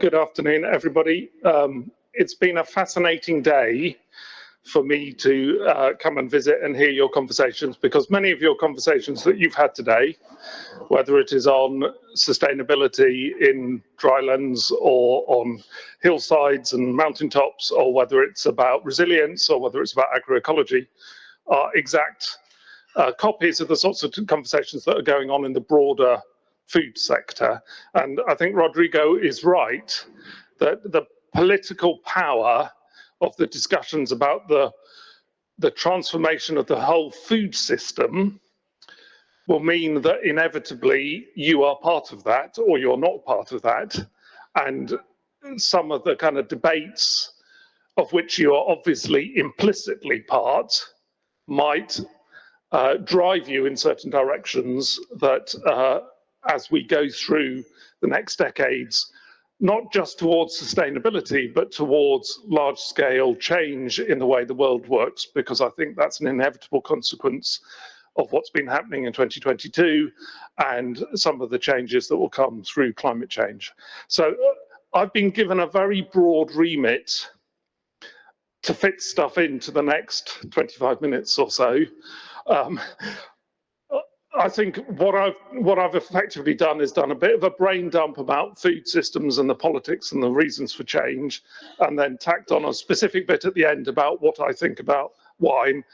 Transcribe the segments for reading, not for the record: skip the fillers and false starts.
good afternoon, everybody. It's been a fascinating day for me to come and visit and hear your conversations, because many of your conversations that you've had today, whether it is on sustainability in drylands or on hillsides and mountaintops, or whether it's about resilience or whether it's about agroecology, are exact copies of the sorts of conversations that are going on in the broader food sector. And I think Rodrigo is right that the political power of the discussions about the transformation of the whole food system will mean that inevitably you are part of that or you're not part of that. And some of the kind of debates of which you are obviously implicitly part might drive you in certain directions that as we go through the next decades, not just towards sustainability, but towards large-scale change in the way the world works, because I think that's an inevitable consequence of what's been happening in 2022 and some of the changes that will come through climate change. So I've been given a very broad remit to fit stuff into the next 25 minutes or so. I think what I've effectively done is done a bit of a brain dump about food systems and the politics and the reasons for change, and then tacked on a specific bit at the end about what I think about wine.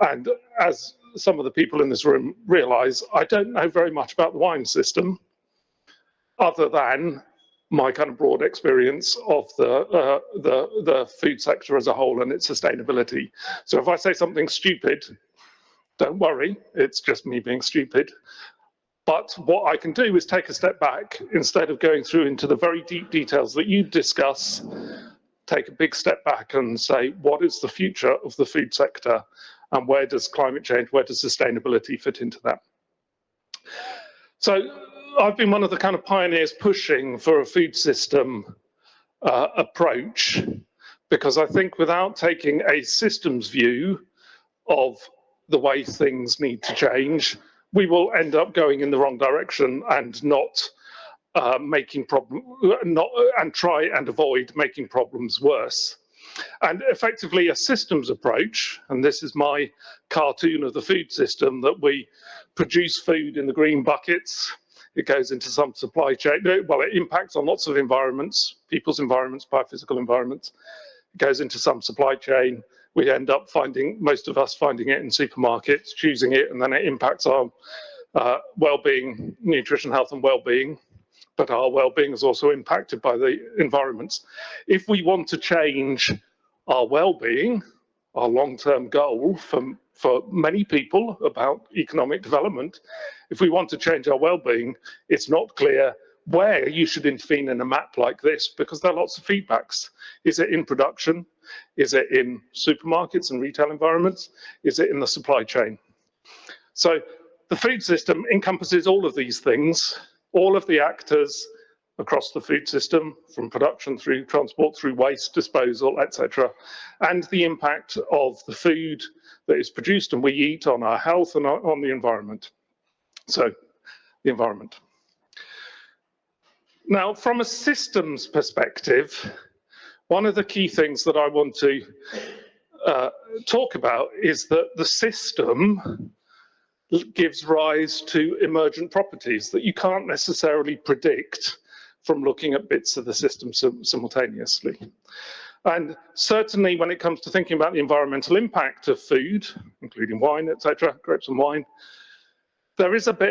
And as some of the people in this room realize, I don't know very much about the wine system, other than my kind of broad experience of the food sector as a whole and its sustainability. So if I say something stupid, don't worry, it's just me being stupid. But what I can do is take a step back. Instead of going through into the very deep details that you discuss, take a big step back and say, what is the future of the food sector? And where does climate change, where does sustainability fit into that? So I've been one of the kind of pioneers pushing for a food system approach, because I think without taking a systems view of the way things need to change, we will end up going in the wrong direction and not try and avoid making problems worse. And effectively a systems approach, and this is my cartoon of the food system, that we produce food in the green buckets, it goes into some supply chain, well, it impacts on lots of environments, people's environments, biophysical environments, it goes into some supply chain. We end up most of us finding it in supermarkets, choosing it, and then it impacts our well-being, nutrition, health and well-being. But our well-being is also impacted by the environments. If we want to change our well-being, our long-term goal for many people about economic development, if we want to change our well-being, it's not clear where you should intervene in a map like this, because there are lots of feedbacks. Is it in production? Is it in supermarkets and retail environments? Is it in the supply chain? So the food system encompasses all of these things, all of the actors across the food system, from production through transport, through waste disposal, etc., and the impact of the food that is produced and we eat on our health and on the environment. So the environment. Now, from a systems perspective, one of the key things that I want to talk about is that the system gives rise to emergent properties that you can't necessarily predict from looking at bits of the system simultaneously. And certainly when it comes to thinking about the environmental impact of food, including wine, etc., grapes and wine, there is a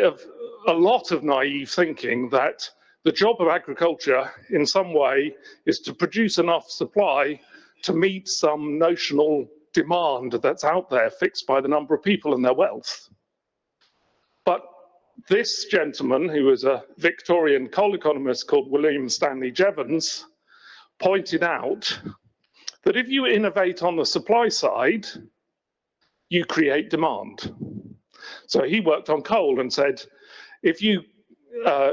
lot of naive thinking that the job of agriculture in some way is to produce enough supply to meet some notional demand that's out there fixed by the number of people and their wealth. But this gentleman, who was a Victorian coal economist called William Stanley Jevons, pointed out that if you innovate on the supply side, you create demand. So he worked on coal and said, if you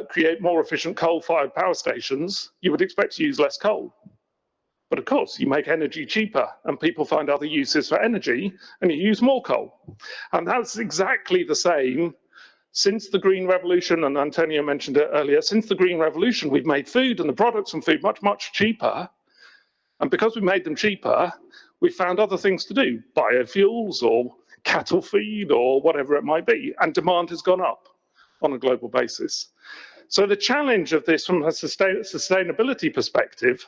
create more efficient coal-fired power stations, you would expect to use less coal. But of course, you make energy cheaper and people find other uses for energy and you use more coal. And that's exactly the same Since the Green Revolution, and Antonio mentioned it earlier, since the Green Revolution, we've made food and the products from food much, much cheaper. And because we made them cheaper, we found other things to do, biofuels or cattle feed or whatever it might be, and demand has gone up on a global basis. So the challenge of this from a sustainability perspective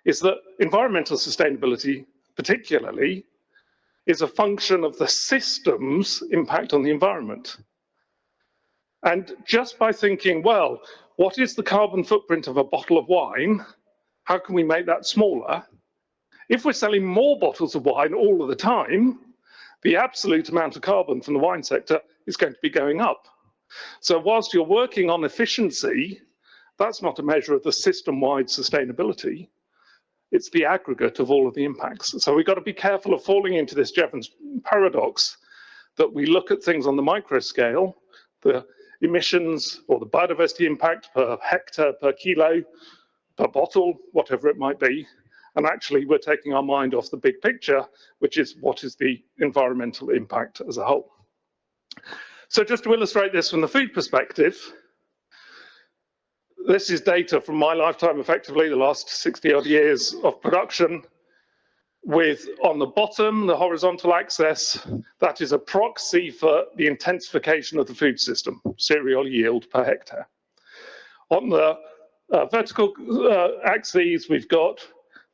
is that environmental sustainability, particularly, is a function of the system's impact on the environment. And just by thinking, well, what is the carbon footprint of a bottle of wine? How can we make that smaller? If we're selling more bottles of wine all of the time, the absolute amount of carbon from the wine sector is going to be going up. So whilst you're working on efficiency, that's not a measure of the system-wide sustainability. It's the aggregate of all of the impacts. So we've got to be careful of falling into this Jevons paradox that we look at things on the micro scale, the emissions or the biodiversity impact per hectare, per kilo, per bottle, whatever it might be, and actually we're taking our mind off the big picture, which is what is the environmental impact as a whole. So just to illustrate this from the food perspective, this is data from my lifetime, effectively, the last 60-odd years of production, with, on the bottom, the horizontal axis, that is a proxy for the intensification of the food system, cereal yield per hectare. On the vertical axes, we've got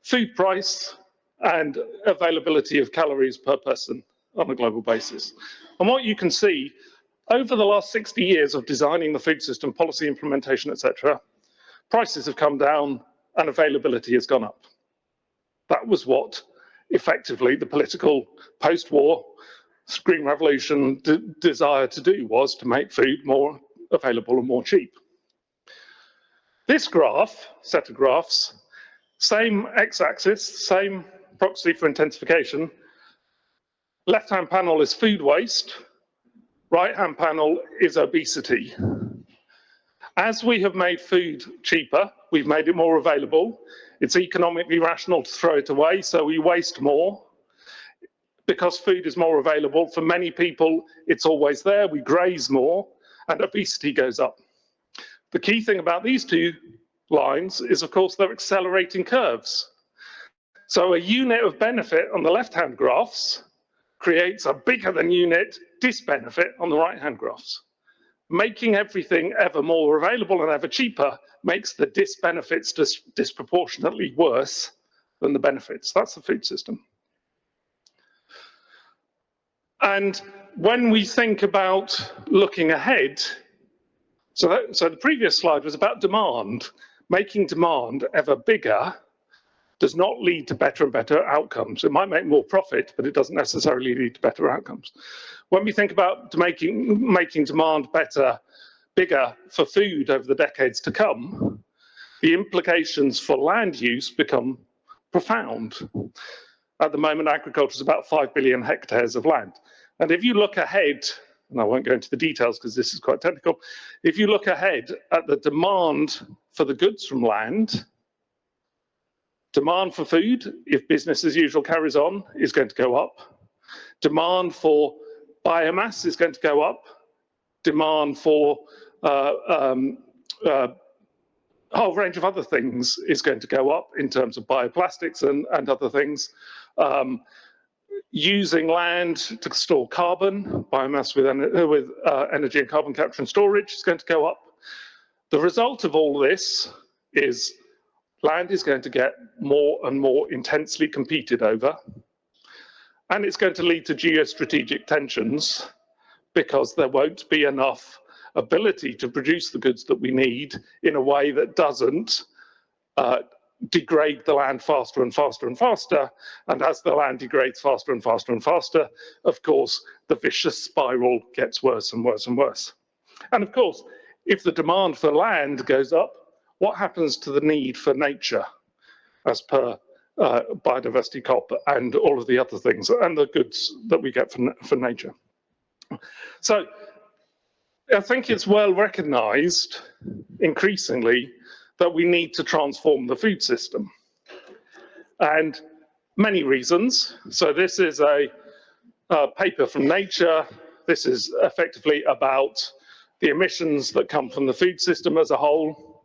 food price and availability of calories per person on a global basis. And what you can see, over the last 60 years of designing the food system, policy implementation, etc., prices have come down and availability has gone up. That was what, effectively, the political post-war Green Revolution desire to do, was to make food more available and more cheap. This graph, set of graphs, same x-axis, same proxy for intensification. Left-hand panel is food waste. Right-hand panel is obesity. As we have made food cheaper, we've made it more available. It's economically rational to throw it away, so we waste more. Because food is more available, for many people, it's always there, we graze more, and obesity goes up. The key thing about these two lines is, of course, they're accelerating curves. So a unit of benefit on the left-hand graphs creates a bigger than unit disbenefit on the right-hand graphs. Making everything ever more available and ever cheaper makes the disbenefits disproportionately worse than the benefits. That's the food system. And when we think about looking ahead, so the previous slide was about demand. Making demand ever bigger does not lead to better and better outcomes. It might make more profit, but it doesn't necessarily lead to better outcomes. When we think about making demand bigger for food over the decades to come, the implications for land use become profound. At the moment, agriculture is about 5 billion hectares of land. And if you look ahead, and I won't go into the details because this is quite technical, if you look ahead at the demand for the goods from land, demand for food, if business as usual carries on, is going to go up. Demand for biomass is going to go up. Demand for a whole range of other things is going to go up in terms of bioplastics and other things. Using land to store carbon, biomass with energy and carbon capture and storage is going to go up. The result of all this is land is going to get more and more intensely competed over, and it's going to lead to geostrategic tensions because there won't be enough ability to produce the goods that we need in a way that doesn't degrade the land faster and faster and faster. And as the land degrades faster and faster and faster, of course, the vicious spiral gets worse and worse and worse. And of course, if the demand for land goes up, what happens to the need for nature as per biodiversity COP and all of the other things and the goods that we get from nature? So I think it's well recognized increasingly that we need to transform the food system. And many reasons. So this is a paper from Nature. This is effectively about the emissions that come from the food system as a whole.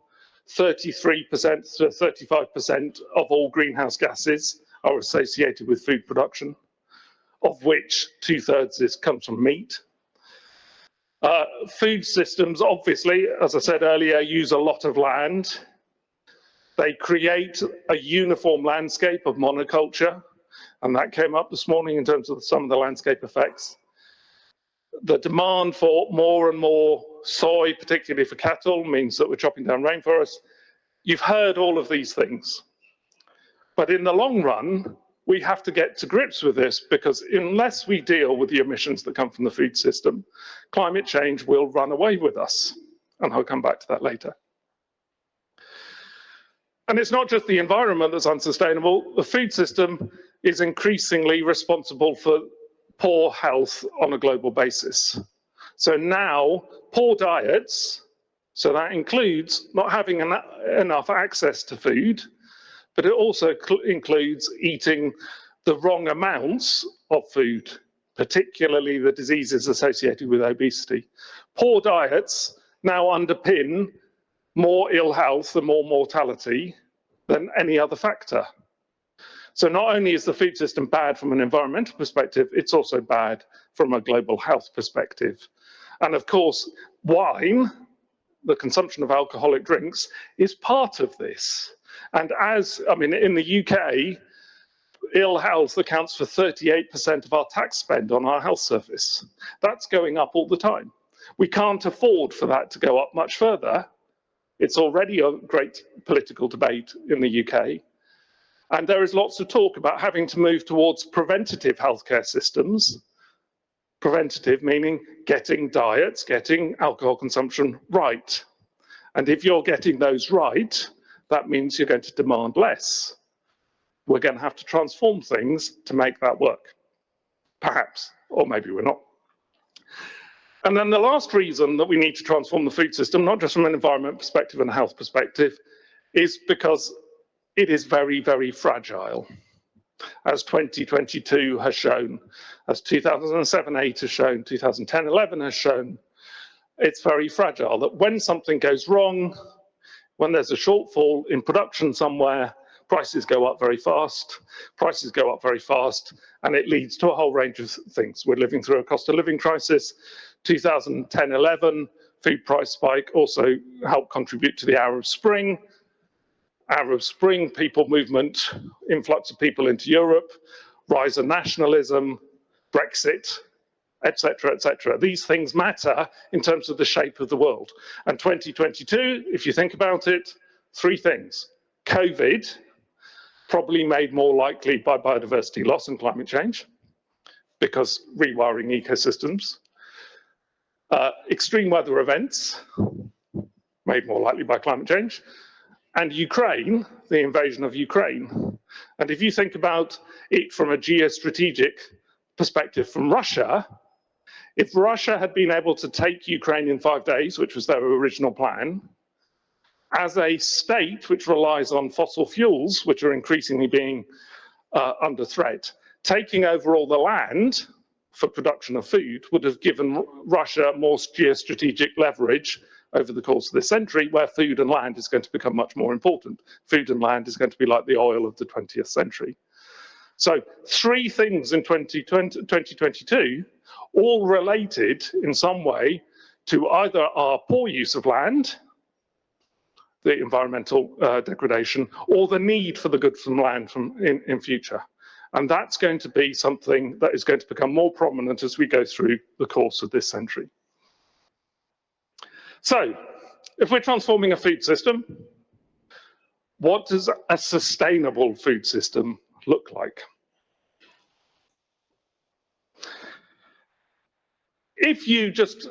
33% to 35% of all greenhouse gases are associated with food production, of which 2/3 comes from meat. Food systems, obviously, as I said earlier, use a lot of land. They create a uniform landscape of monoculture, and that came up this morning in terms of some of the landscape effects. The demand for more and more soy, particularly for cattle, means that we're chopping down rainforests. You've heard all of these things. But in the long run, we have to get to grips with this, because unless we deal with the emissions that come from the food system, climate change will run away with us. And I'll come back to that later. And it's not just the environment that's unsustainable. The food system is increasingly responsible for poor health on a global basis. So now, poor diets, so that includes not having enough access to food, but it also includes eating the wrong amounts of food, particularly the diseases associated with obesity. Poor diets now underpin more ill health and more mortality than any other factor. So not only is the food system bad from an environmental perspective, it's also bad from a global health perspective. And of course, wine, the consumption of alcoholic drinks, is part of this. And in the UK, ill health accounts for 38% of our tax spend on our health service. That's going up all the time. We can't afford for that to go up much further. It's already a great political debate in the UK. And there is lots of talk about having to move towards preventative healthcare systems. Preventative meaning getting diets, getting alcohol consumption right. And if you're getting those right, that means you're going to demand less. We're going to have to transform things to make that work. Perhaps, or maybe we're not. And then the last reason that we need to transform the food system, not just from an environment perspective and a health perspective, is because it is very, very fragile. As 2022 has shown, as 2007-8 has shown, 2010-11 has shown, it's very fragile. That when something goes wrong, when there's a shortfall in production somewhere, prices go up very fast, and it leads to a whole range of things. We're living through a cost of living crisis. 2010-11 food price spike also helped contribute to the Arab Spring. Arab Spring, people movement, influx of people into Europe, rise of nationalism, Brexit, etc., etc. These things matter in terms of the shape of the world. And 2022, if you think about it, three things. COVID, probably made more likely by biodiversity loss and climate change, because rewiring ecosystems. Extreme weather events, made more likely by climate change. And Ukraine, the invasion of Ukraine. And if you think about it from a geostrategic perspective from Russia, if Russia had been able to take Ukraine in 5 days, which was their original plan, as a state which relies on fossil fuels, which are increasingly being under threat, taking over all the land for production of food would have given Russia more geostrategic leverage over the course of this century, where food and land is going to become much more important. Food and land is going to be like the oil of the 20th century. So three things in 2022, all related in some way to either our poor use of land, the environmental degradation, or the need for the goods from land in future. And that's going to be something that is going to become more prominent as we go through the course of this century. So, if we're transforming a food system, what does a sustainable food system look like? If you just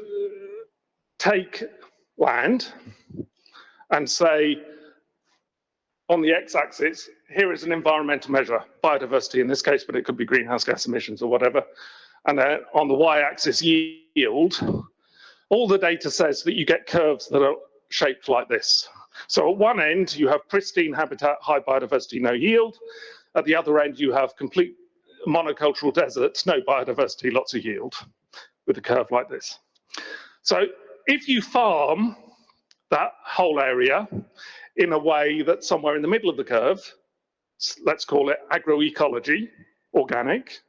take land and say, on the x-axis, here is an environmental measure, biodiversity in this case, but it could be greenhouse gas emissions or whatever, and then on the y-axis, yield, all the data says that you get curves that are shaped like this. So at one end, you have pristine habitat, high biodiversity, no yield. At the other end, you have complete monocultural deserts, no biodiversity, lots of yield. with a curve like this. So if you farm that whole area in a way that's somewhere in the middle of the curve, let's call it agroecology, organic,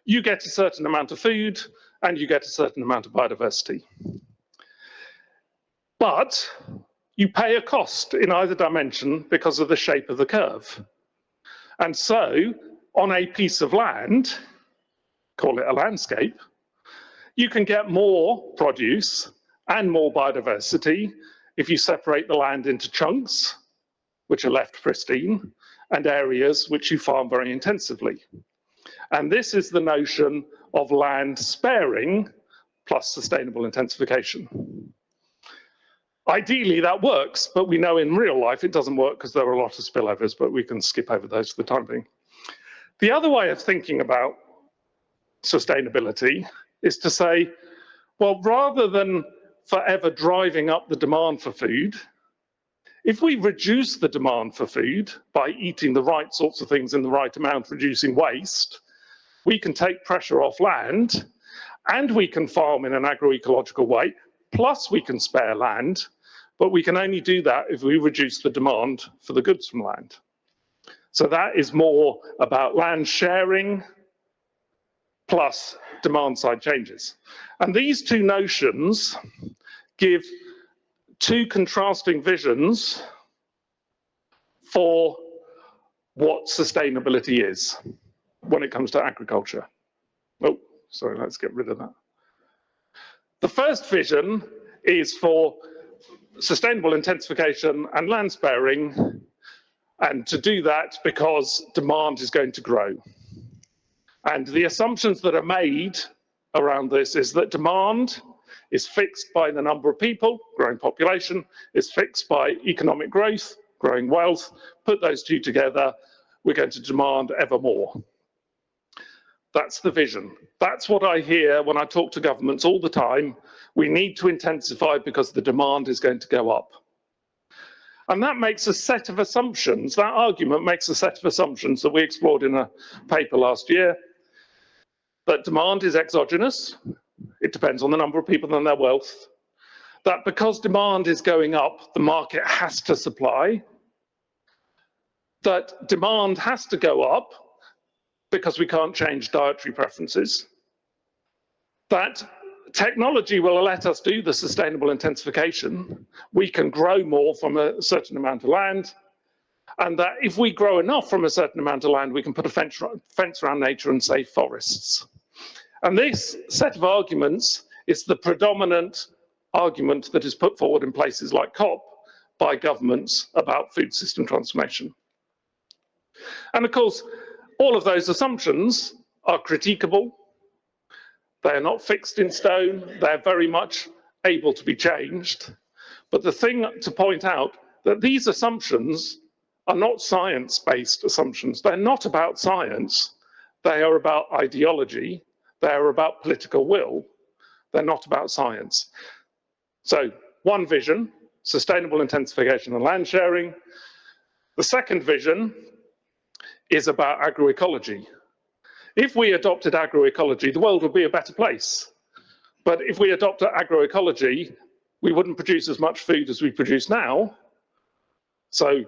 you get a certain amount of food and you get a certain amount of biodiversity. But you pay a cost in either dimension because of the shape of the curve. And so on a piece of land, call it a landscape, you can get more produce and more biodiversity if you separate the land into chunks, which are left pristine, and areas which you farm very intensively. And this is the notion of land sparing plus sustainable intensification. Ideally that works, but we know in real life it doesn't work because there are a lot of spillovers, but we can skip over those for the time being. The other way of thinking about sustainability is to say, well, rather than forever driving up the demand for food, if we reduce the demand for food by eating the right sorts of things in the right amount, reducing waste, we can take pressure off land and we can farm in an agroecological way, plus we can spare land, but we can only do that if we reduce the demand for the goods from land. So that is more about land sharing plus demand side changes. And these two notions give two contrasting visions for what sustainability is when it comes to agriculture. Oh, sorry, let's get rid of that. The first vision is for sustainable intensification and land sparing, and to do that because demand is going to grow. And the assumptions that are made around this is that demand is fixed by the number of people, growing population, is fixed by economic growth, growing wealth. Put those two together, we're going to demand ever more. That's the vision. That's what I hear when I talk to governments all the time. We need to intensify because the demand is going to go up. And that makes a set of assumptions, that argument makes a set of assumptions that we explored in a paper last year, that demand is exogenous, it depends on the number of people and their wealth, that because demand is going up, the market has to supply, that demand has to go up because we can't change dietary preferences, that technology will let us do the sustainable intensification, we can grow more from a certain amount of land, and that if we grow enough from a certain amount of land, we can put a fence around nature and save forests. And this set of arguments is the predominant argument that is put forward in places like COP by governments about food system transformation. And of course, all of those assumptions are critiquable. They are not fixed in stone. They're very much able to be changed. But the thing to point out that these assumptions are not science-based assumptions. They're not about science. They are about ideology. They are about political will. They're not about science. So one vision, sustainable intensification and land sharing. The second vision is about agroecology. If we adopted agroecology, the world would be a better place. But if we adopted agroecology, we wouldn't produce as much food as we produce now. So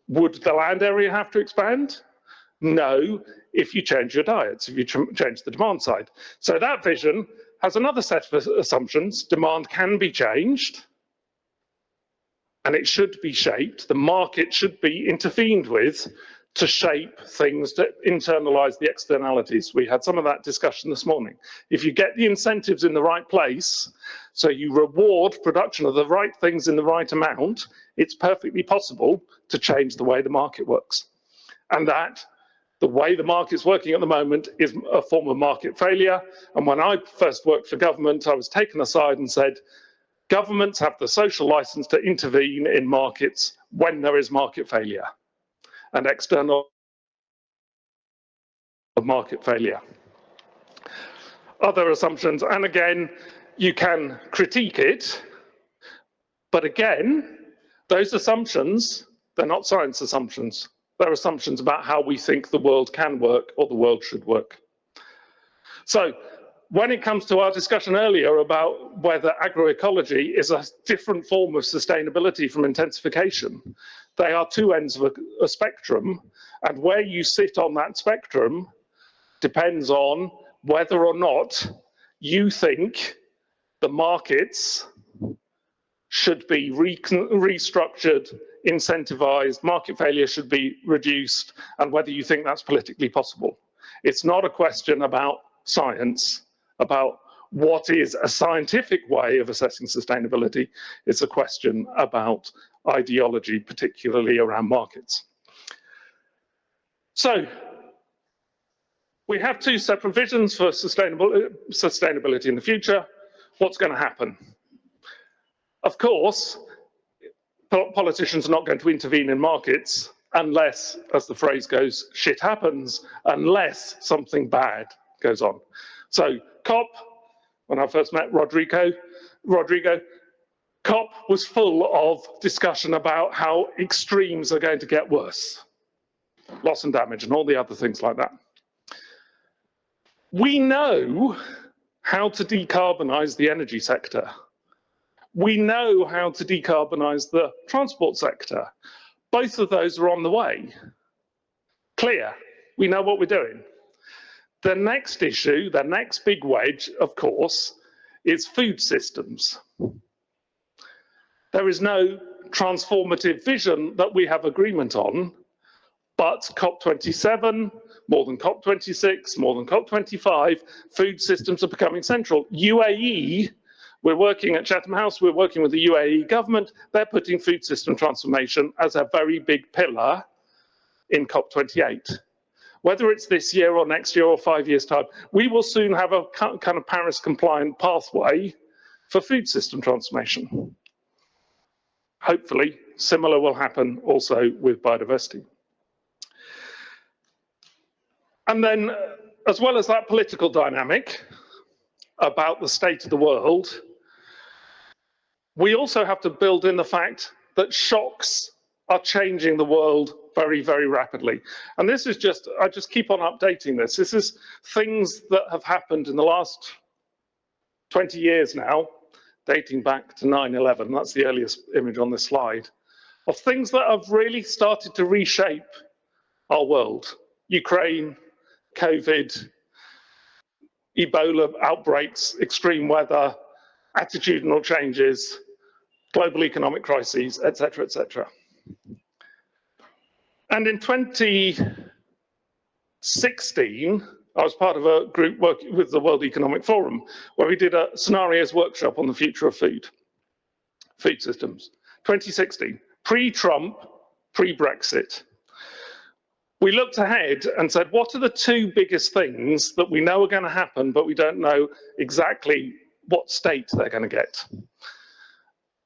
would the land area have to expand? No, if you change your diets, if you change the demand side. So that vision has another set of assumptions. Demand can be changed, and it should be shaped. The market should be intervened with to shape things, to internalize the externalities. We had some of that discussion this morning. If you get the incentives in the right place, so you reward production of the right things in the right amount, it's perfectly possible to change the way the market works. And that the way the market's working at the moment is a form of market failure. And when I first worked for government, I was taken aside and said, governments have the social license to intervene in markets when there is market failure and external market failure. Other assumptions, and again, you can critique it, but again, those assumptions, they're not science assumptions. They're assumptions about how we think the world can work or the world should work. So when it comes to our discussion earlier about whether agroecology is a different form of sustainability from intensification, they are two ends of a spectrum, and where you sit on that spectrum depends on whether or not you think the markets should be restructured, incentivized, market failure should be reduced, and whether you think that's politically possible. It's not a question about science, about what is a scientific way of assessing sustainability. It's a question about ideology, particularly around markets. So, we have two separate visions for sustainability in the future. What's going to happen? Of course, politicians are not going to intervene in markets unless, as the phrase goes, shit happens, unless something bad goes on. So COP, when I first met Rodrigo, COP was full of discussion about how extremes are going to get worse. Loss and damage and all the other things like that. We know how to decarbonize the energy sector. We know how to decarbonize the transport sector. Both of those are on the way. Clear, we know what we're doing. The next issue, the next big wedge, of course, is food systems. There is no transformative vision that we have agreement on, but COP27, more than COP26, more than COP25, food systems are becoming central. UAE, we're working at Chatham House, we're working with the UAE government, they're putting food system transformation as a very big pillar in COP28. Whether it's this year or next year or 5 years' time, we will soon have a kind of Paris-compliant pathway for food system transformation. Hopefully, similar will happen also with biodiversity. And then, as well as that political dynamic about the state of the world, we also have to build in the fact that shocks are changing the world very, very rapidly. And this is just, I just keep on updating this. This is things that have happened in the last 20 years now, dating back to 9/11. That's the earliest image on this slide, of things that have really started to reshape our world. Ukraine, COVID, Ebola outbreaks, extreme weather, attitudinal changes, global economic crises, etc., etc. And in 2016, I was part of a group working with the World Economic Forum, where we did a scenarios workshop on the future of food systems. 2016, pre-Trump, pre-Brexit. We looked ahead and said, what are the two biggest things that we know are going to happen, but we don't know exactly what state they're going to get?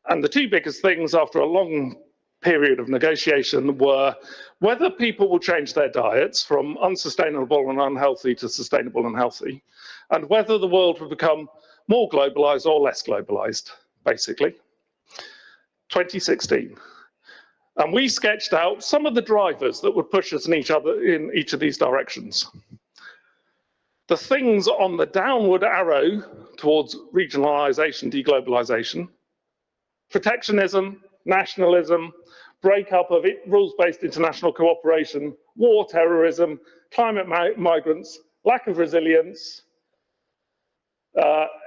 And the two biggest things after a long period of negotiation were whether people will change their diets from unsustainable and unhealthy to sustainable and healthy, and whether the world will become more globalized or less globalized, basically. 2016. And we sketched out some of the drivers that would push us in each of these directions. The things on the downward arrow towards regionalization, deglobalization, protectionism, nationalism, breakup of rules-based international cooperation, war, terrorism, climate migrants, lack of resilience,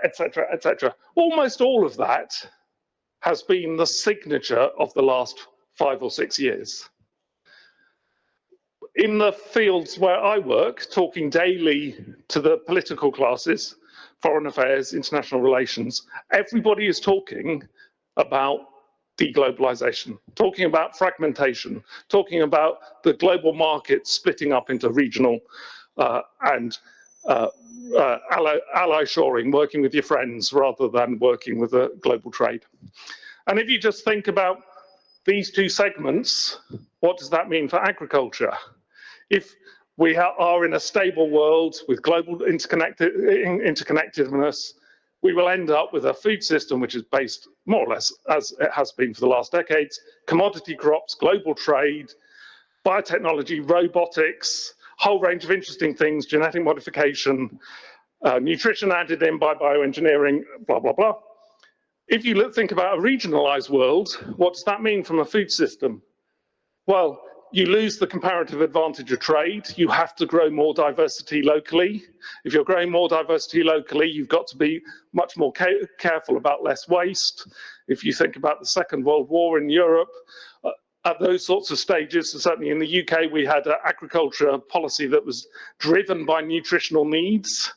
etc., etc. Almost all of that has been the signature of the last 5 or 6 years. In the fields where I work, talking daily to the political classes, foreign affairs, international relations, everybody is talking about deglobalization, talking about fragmentation, talking about the global market splitting up into regional and ally shoring, working with your friends rather than working with a global trade. And if you just think about these two segments, what does that mean for agriculture? If we are in a stable world with global interconnectedness, we will end up with a food system which is based more or less, as it has been for the last decades, commodity crops, global trade, biotechnology, robotics, whole range of interesting things, genetic modification, nutrition added in by bioengineering, blah, blah, blah. If you think about a regionalized world, what does that mean from a food system? Well, you lose the comparative advantage of trade. You have to grow more diversity locally. If you're growing more diversity locally, you've got to be much more careful about less waste. If you think about the Second World War in Europe, at those sorts of stages, certainly in the UK, we had an agriculture policy that was driven by nutritional needs.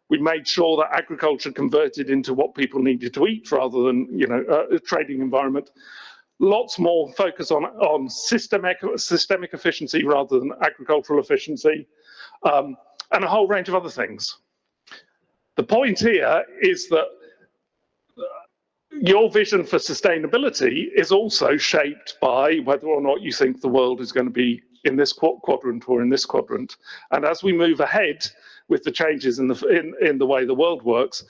We made sure that agriculture converted into what people needed to eat rather than, a trading environment. Lots more focus on systemic efficiency rather than agricultural efficiency, and a whole range of other things. The point here is that your vision for sustainability is also shaped by whether or not you think the world is going to be in this quadrant or in this quadrant. And as we move ahead with the changes in the way the world works,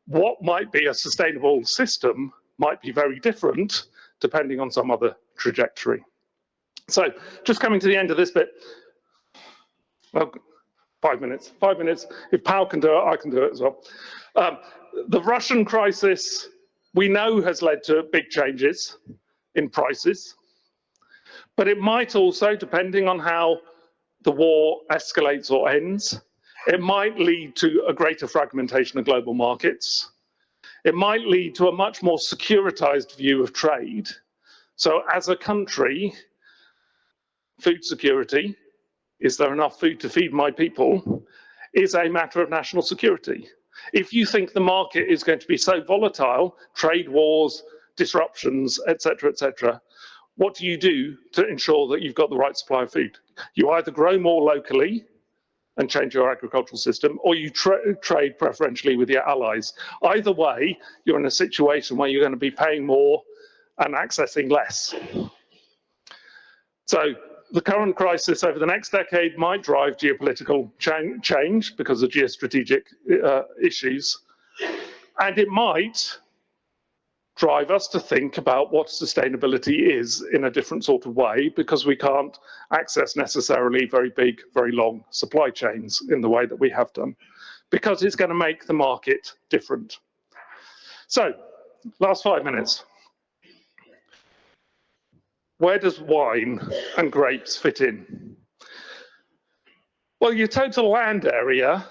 what might be a sustainable system might be very different depending on some other trajectory. So just coming to the end of this bit, well, 5 minutes. If Pal can do it, I can do it as well. The Russian crisis, we know, has led to big changes in prices, but it might also, depending on how the war escalates or ends, it might lead to a greater fragmentation of global markets. It might lead to a much more securitized view of trade. So as a country, food security, is there enough food to feed my people, is a matter of national security. If you think the market is going to be so volatile, trade wars, disruptions, etc., what do you do to ensure that you've got the right supply of food? You either grow more locally and change your agricultural system, or you trade preferentially with your allies. Either way, you're in a situation where you're going to be paying more and accessing less. So the current crisis over the next decade might drive geopolitical change because of geostrategic issues, and it might drive us to think about what sustainability is in a different sort of way, because we can't access necessarily very big, very long supply chains in the way that we have done, because it's going to make the market different. So, last 5 minutes. Where does wine and grapes fit in? Well, your total land area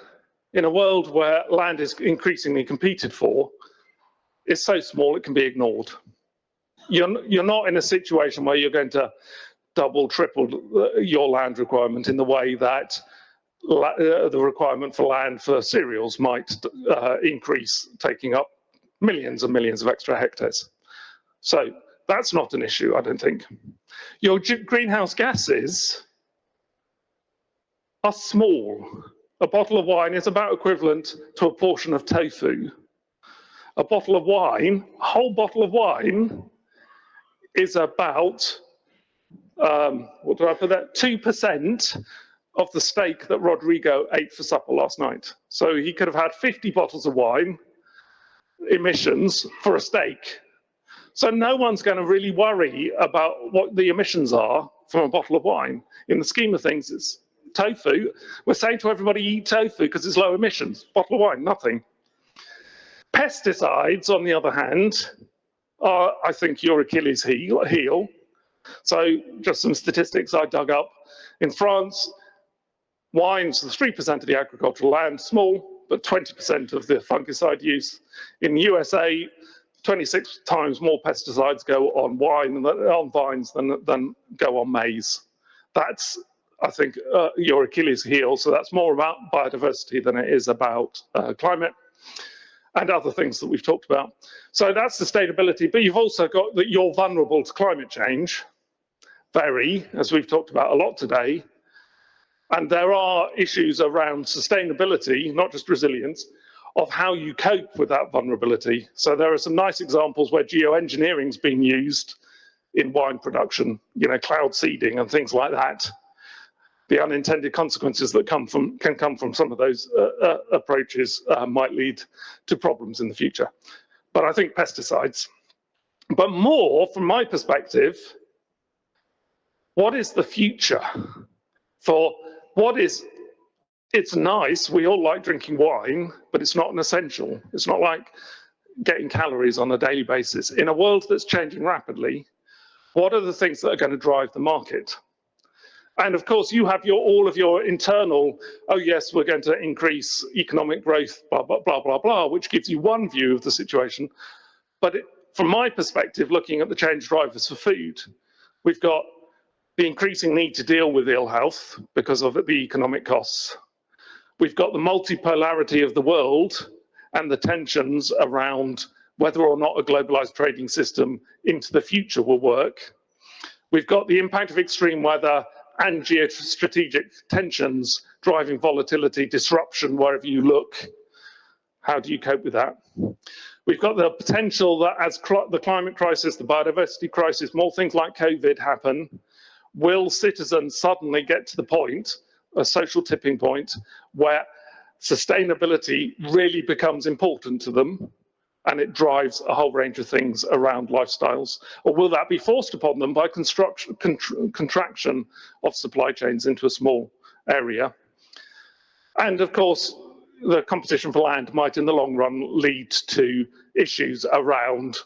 in a world where land is increasingly competed for is so small it can be ignored. You're not in a situation where you're going to double, triple your land requirement in the way that the requirement for land for cereals might increase, taking up millions and millions of extra hectares. So that's not an issue, I don't think. Your greenhouse gases are small. A bottle of wine is about equivalent to a portion of tofu. A bottle of wine, a whole bottle of wine, is about, what do I put that, 2% of the steak that Rodrigo ate for supper last night. So he could have had 50 bottles of wine emissions for a steak. So no one's going to really worry about what the emissions are from a bottle of wine. In the scheme of things, it's tofu. We're saying to everybody, eat tofu because it's low emissions. Bottle of wine, nothing. Pesticides, on the other hand, are, I think, your Achilles heel. So just some statistics I dug up. In France, wine's 3% of the agricultural land, small, but 20% of the fungicide use. In the USA, 26 times more pesticides go on vines than go on maize. That's, I think, your Achilles heel. So that's more about biodiversity than it is about climate and other things that we've talked about. So that's sustainability, but you've also got that you're vulnerable to climate change, as we've talked about a lot today. And there are issues around sustainability, not just resilience, of how you cope with that vulnerability. So there are some nice examples where geoengineering's been used in wine production, cloud seeding and things like that. The unintended consequences that can come from some of those approaches might lead to problems in the future. But I think pesticides. But more, from my perspective, what is the future for what is it's nice, we all like drinking wine, but it's not an essential. It's not like getting calories on a daily basis. In a world that's changing rapidly, what are the things that are going to drive the market? And of course, you have all of your internal, oh yes, we're going to increase economic growth, blah, blah, blah, blah, blah, which gives you one view of the situation. But from my perspective, looking at the change drivers for food, we've got the increasing need to deal with ill health because of the economic costs. We've got the multipolarity of the world and the tensions around whether or not a globalized trading system into the future will work. We've got the impact of extreme weather and geostrategic tensions driving volatility, disruption wherever you look. How do you cope with that? We've got the potential that as the climate crisis, the biodiversity crisis, more things like COVID happen, will citizens suddenly get to the point, a social tipping point, where sustainability really becomes important to them and it drives a whole range of things around lifestyles? Or will that be forced upon them by contraction of supply chains into a small area? And of course, the competition for land might in the long run lead to issues around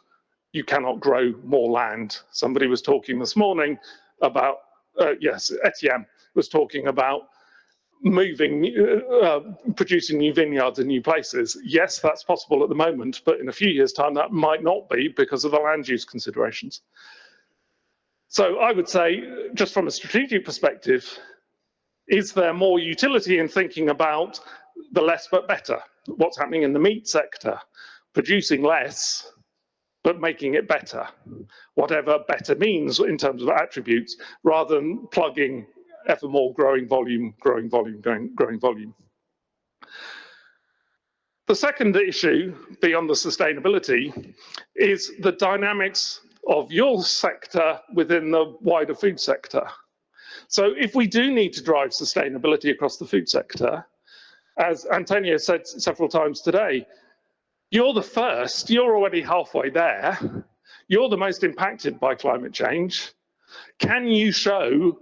you cannot grow more land. Somebody was talking this morning about, yes, Etienne was talking about moving, producing new vineyards in new places. Yes, that's possible at the moment, but in a few years' time that might not be because of the land use considerations. So I would say, just from a strategic perspective, is there more utility in thinking about the less but better? What's happening in the meat sector? Producing less, but making it better. Whatever better means in terms of attributes, rather than plugging ever more growing volume, growing volume, growing volume. The second issue, beyond the sustainability, is the dynamics of your sector within the wider food sector. So if we do need to drive sustainability across the food sector, as Antonio said several times today, you're the first, you're already halfway there, you're the most impacted by climate change. Can you show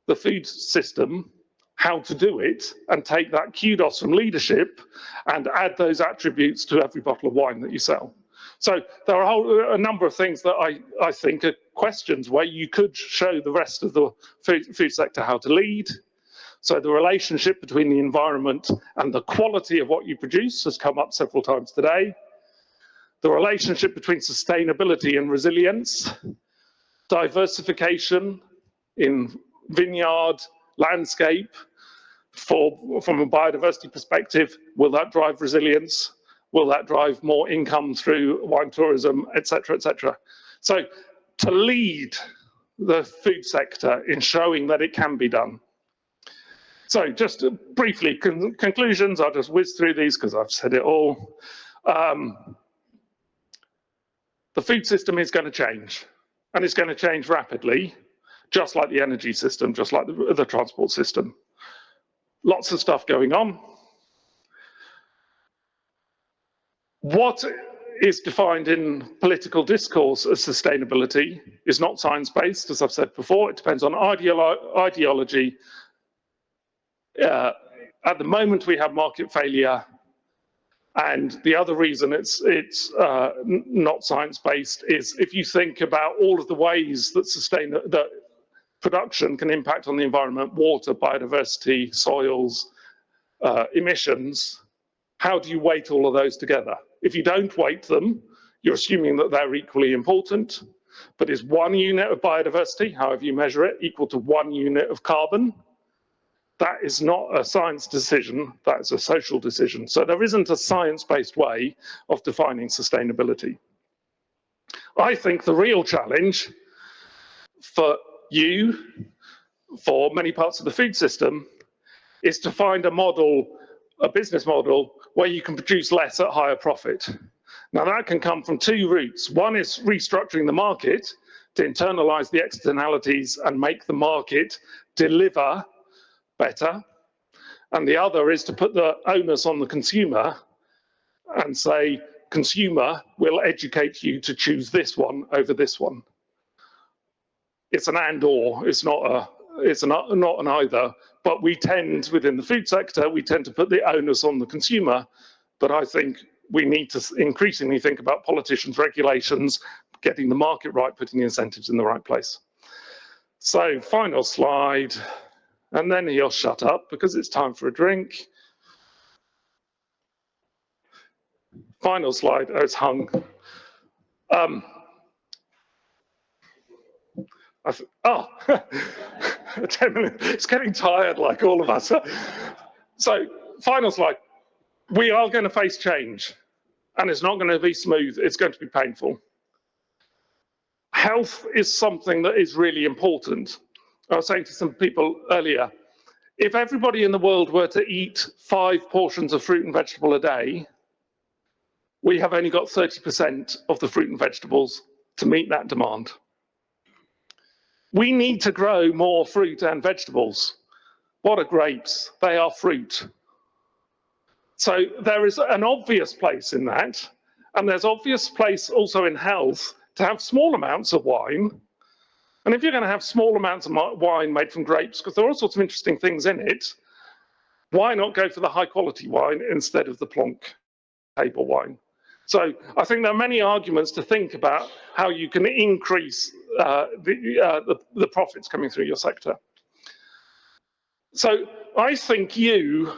the food system how to do it and take that kudos from leadership and add those attributes to every bottle of wine that you sell? So there are a number of things that I think are questions where you could show the rest of the food sector how to lead. So the relationship between the environment and the quality of what you produce has come up several times today. The relationship between sustainability and resilience, diversification in vineyard, landscape, from a biodiversity perspective, will that drive resilience? Will that drive more income through wine tourism, et cetera, et cetera? So to lead the food sector in showing that it can be done. So just briefly, conclusions, I'll just whiz through these because I've said it all. The food system is going to change, and it's going to change rapidly, just like the energy system, just like the transport system. Lots of stuff going on. What is defined in political discourse as sustainability is not science-based, as I've said before. It depends on ideology. At the moment, we have market failure. And the other reason it's not science-based is if you think about all of the ways that production can impact on the environment, water, biodiversity, soils, emissions, how do you weight all of those together? If you don't weight them, you're assuming that they're equally important. But is 1 unit of biodiversity, however you measure it, equal to 1 unit of carbon? That is not a science decision, that's a social decision. So there isn't a science-based way of defining sustainability. I think the real challenge for you, for many parts of the food system, is to find a model, a business model, where you can produce less at higher profit. Now that can come from 2 routes. One is restructuring the market to internalize the externalities and make the market deliver better, and the other is to put the onus on the consumer and say, consumer, will educate you to choose this one over this one. It's an and or, it's not not an either, but we tend, within the food sector, we tend to put the onus on the consumer. But I think we need to increasingly think about politicians, regulations, getting the market right, putting the incentives in the right place. So final slide, and then he'll shut up because it's time for a drink. Final slide, oh, it's hung. Oh, 10 minutes, it's getting tired like all of us. So final slide, we are going to face change and it's not going to be smooth, it's going to be painful. Health is something that is really important. I was saying to some people earlier, if everybody in the world were to eat 5 portions of fruit and vegetable a day, we have only got 30% of the fruit and vegetables to meet that demand. We need to grow more fruit and vegetables. What are grapes? They are fruit. So there is an obvious place in that, and there's obvious place also in health to have small amounts of wine. And if you're going to have small amounts of wine made from grapes, because there are all sorts of interesting things in it, why not go for the high quality wine instead of the plonk table wine? So I think there are many arguments to think about how you can increase the profits coming through your sector. So I think you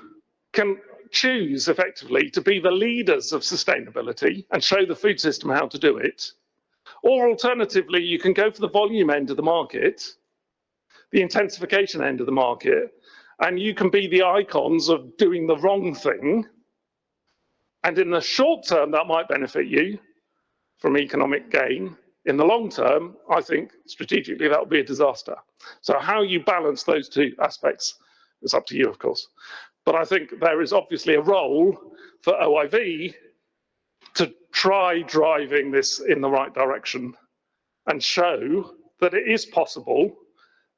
can choose effectively to be the leaders of sustainability and show the food system how to do it. Or alternatively, you can go for the volume end of the market, the intensification end of the market, and you can be the icons of doing the wrong thing. And in the short term, that might benefit you from economic gain. In the long term, I think strategically that will be a disaster. So how you balance those two aspects is up to you, of course. But I think there is obviously a role for OIV to try driving this in the right direction and show that it is possible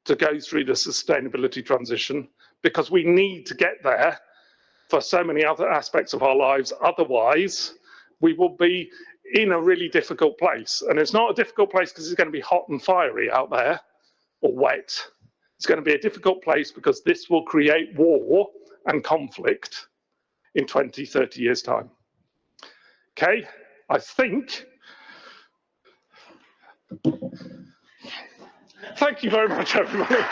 to go through the sustainability transition, because we need to get there for so many other aspects of our lives. Otherwise, we will be in a really difficult place. And it's not a difficult place because it's going to be hot and fiery out there or wet. It's going to be a difficult place because this will create war and conflict in 20, 30 years' time. Okay, I think. Thank you very much, everybody.